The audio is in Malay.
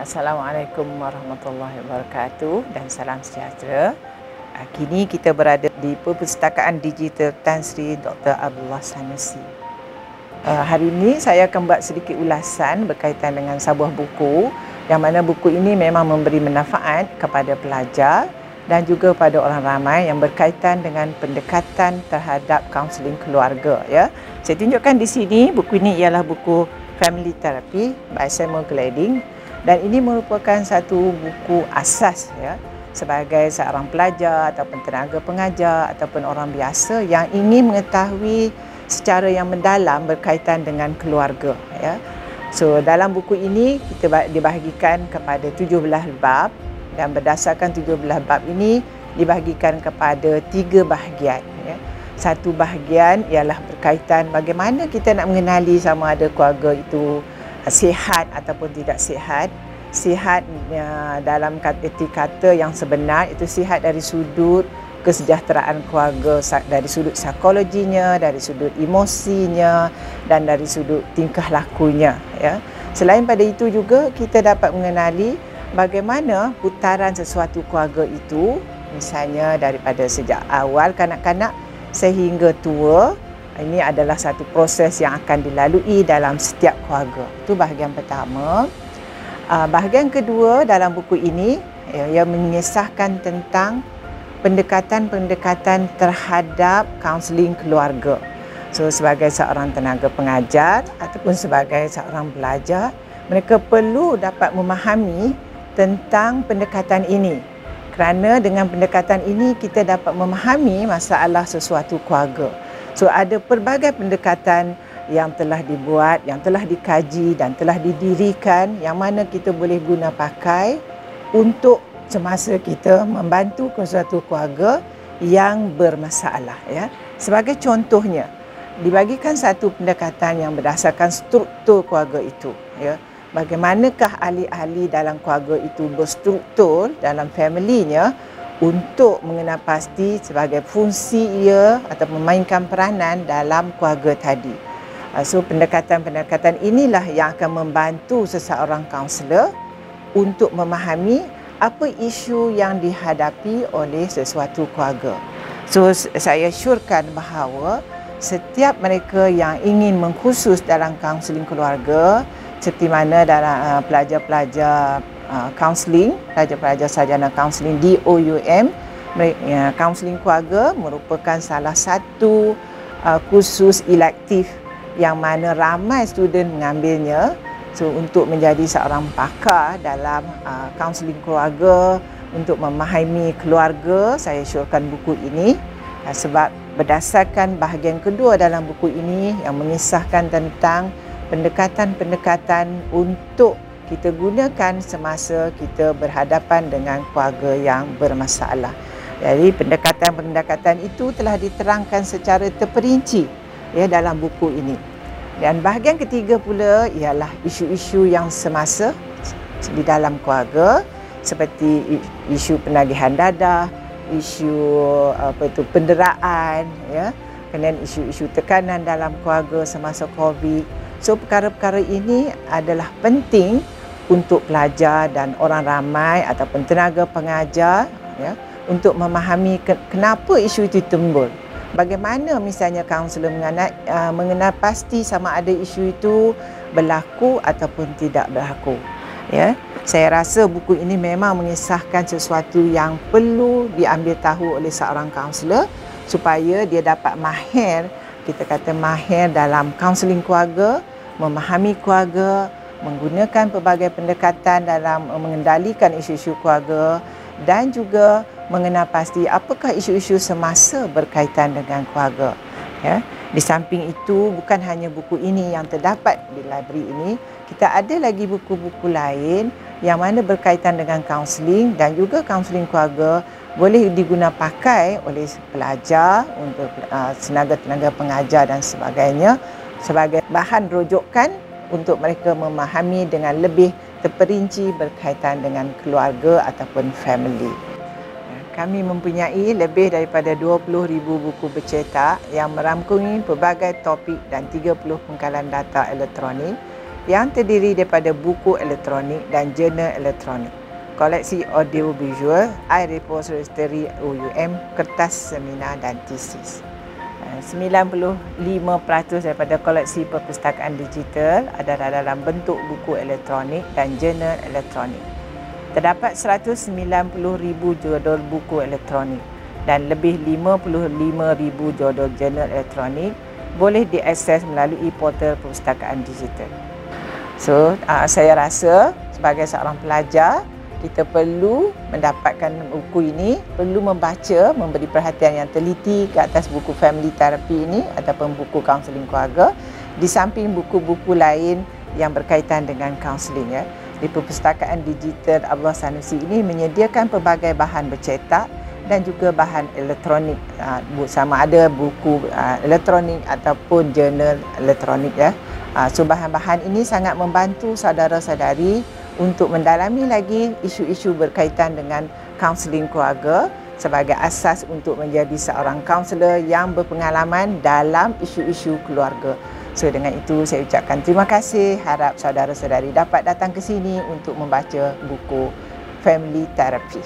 Assalamualaikum warahmatullahi wabarakatuh dan salam sejahtera. Kini kita berada di Perpustakaan Digital Tan Sri Dr. Abdullah Sanusi. Hari ini saya akan buat sedikit ulasan berkaitan dengan sebuah buku yang mana buku ini memang memberi manfaat kepada pelajar dan juga pada orang ramai yang berkaitan dengan pendekatan terhadap kaunseling keluarga. Ya, saya tunjukkan di sini buku ini ialah buku Family Therapy by Samuel Golding. Dan ini merupakan satu buku asas ya sebagai seorang pelajar ataupun tenaga pengajar ataupun orang biasa yang ingin mengetahui secara yang mendalam berkaitan dengan keluarga ya. So dalam buku ini kita dibahagikan kepada 17 bab dan berdasarkan 17 bab ini dibahagikan kepada 3 bahagian ya. Satu bahagian ialah berkaitan bagaimana kita nak mengenali sama ada keluarga itu sihat ataupun tidak sihat. Sihat dalam erti kata yang sebenar itu sihat dari sudut kesejahteraan keluarga, dari sudut psikologinya, dari sudut emosinya dan dari sudut tingkah lakunya ya. Selain pada itu juga kita dapat mengenali bagaimana putaran sesuatu keluarga itu, misalnya daripada sejak awal kanak-kanak sehingga tua. Ini adalah satu proses yang akan dilalui dalam setiap keluarga. Itu bahagian pertama. Bahagian kedua dalam buku ini ia mengisahkan tentang pendekatan-pendekatan terhadap kaunseling keluarga. So sebagai seorang tenaga pengajar ataupun sebagai seorang pelajar, mereka perlu dapat memahami tentang pendekatan ini. Kerana dengan pendekatan ini kita dapat memahami masalah sesuatu keluarga. So ada pelbagai pendekatan yang telah dibuat, yang telah dikaji dan telah didirikan yang mana kita boleh guna pakai untuk semasa kita membantu suatu keluarga yang bermasalah ya. Sebagai contohnya, dibagikan satu pendekatan yang berdasarkan struktur keluarga itu ya. Bagaimanakah ahli-ahli dalam keluarga itu berstruktur dalam family-nya untuk mengenal pasti sebagai fungsi ia atau memainkan peranan dalam keluarga tadi. So pendekatan-pendekatan inilah yang akan membantu seseorang kaunselor untuk memahami apa isu yang dihadapi oleh sesuatu keluarga. So saya syorkan bahawa setiap mereka yang ingin mengkhusus dalam kaunseling keluarga seperti mana dalam pelajar-pelajar kaunseling, pelajar-pelajar sarjana kaunseling di OUM, kaunseling keluarga merupakan salah satu kursus elektif yang mana ramai student mengambilnya. So untuk menjadi seorang pakar dalam kaunseling keluarga, untuk memahami keluarga, saya syorkan buku ini sebab berdasarkan bahagian kedua dalam buku ini yang mengisahkan tentang pendekatan-pendekatan untuk kita gunakan semasa kita berhadapan dengan keluarga yang bermasalah. Jadi pendekatan-pendekatan itu telah diterangkan secara terperinci ya dalam buku ini. Dan bahagian ketiga pula ialah isu-isu yang semasa di dalam keluarga seperti isu penagihan dadah, isu penderaan ya, kemudian isu-isu tekanan dalam keluarga semasa Covid. So perkara-perkara ini adalah penting untuk pelajar dan orang ramai ataupun tenaga pengajar ya, untuk memahami kenapa isu itu timbul. Bagaimana misalnya kaunselor mengenal pasti sama ada isu itu berlaku ataupun tidak berlaku. Ya, saya rasa buku ini memang mengisahkan sesuatu yang perlu diambil tahu oleh seorang kaunselor supaya dia dapat mahir, kita kata mahir dalam kaunseling keluarga, memahami keluarga, menggunakan pelbagai pendekatan dalam mengendalikan isu-isu keluarga dan juga mengenal pasti apakah isu-isu semasa berkaitan dengan keluarga. Ya. Di samping itu, bukan hanya buku ini yang terdapat di library ini, kita ada lagi buku-buku lain yang mana berkaitan dengan kaunseling dan juga kaunseling keluarga boleh diguna pakai oleh pelajar untuk tenaga-tenaga pengajar dan sebagainya sebagai bahan rujukan untuk mereka memahami dengan lebih terperinci berkaitan dengan keluarga ataupun family. Kami mempunyai lebih daripada 20,000 buku bercetak yang merangkumi pelbagai topik dan 30 pengkalan data elektronik yang terdiri daripada buku elektronik dan jurnal elektronik, koleksi audio visual, iRepository OUM, kertas seminar dan tesis. 95% daripada koleksi perpustakaan digital adalah dalam bentuk buku elektronik dan jurnal elektronik. Terdapat 190,000 judul buku elektronik dan lebih 55,000 judul jurnal elektronik boleh diakses melalui portal perpustakaan digital. So, saya rasa sebagai seorang pelajar, kita perlu mendapatkan buku ini, perlu membaca, memberi perhatian yang teliti ke atas buku family therapy ini ataupun buku kaunseling keluarga, di samping buku-buku lain yang berkaitan dengan kaunseling. Di perpustakaan digital Abdullah Sanusi ini menyediakan pelbagai bahan bercetak dan juga bahan elektronik, sama ada buku elektronik ataupun jurnal elektronik. So bahan-bahan ini sangat membantu saudara-saudari untuk mendalami lagi isu-isu berkaitan dengan kaunseling keluarga sebagai asas untuk menjadi seorang kaunselor yang berpengalaman dalam isu-isu keluarga. So dengan itu saya ucapkan terima kasih, harap saudara-saudari dapat datang ke sini untuk membaca buku Family Therapy.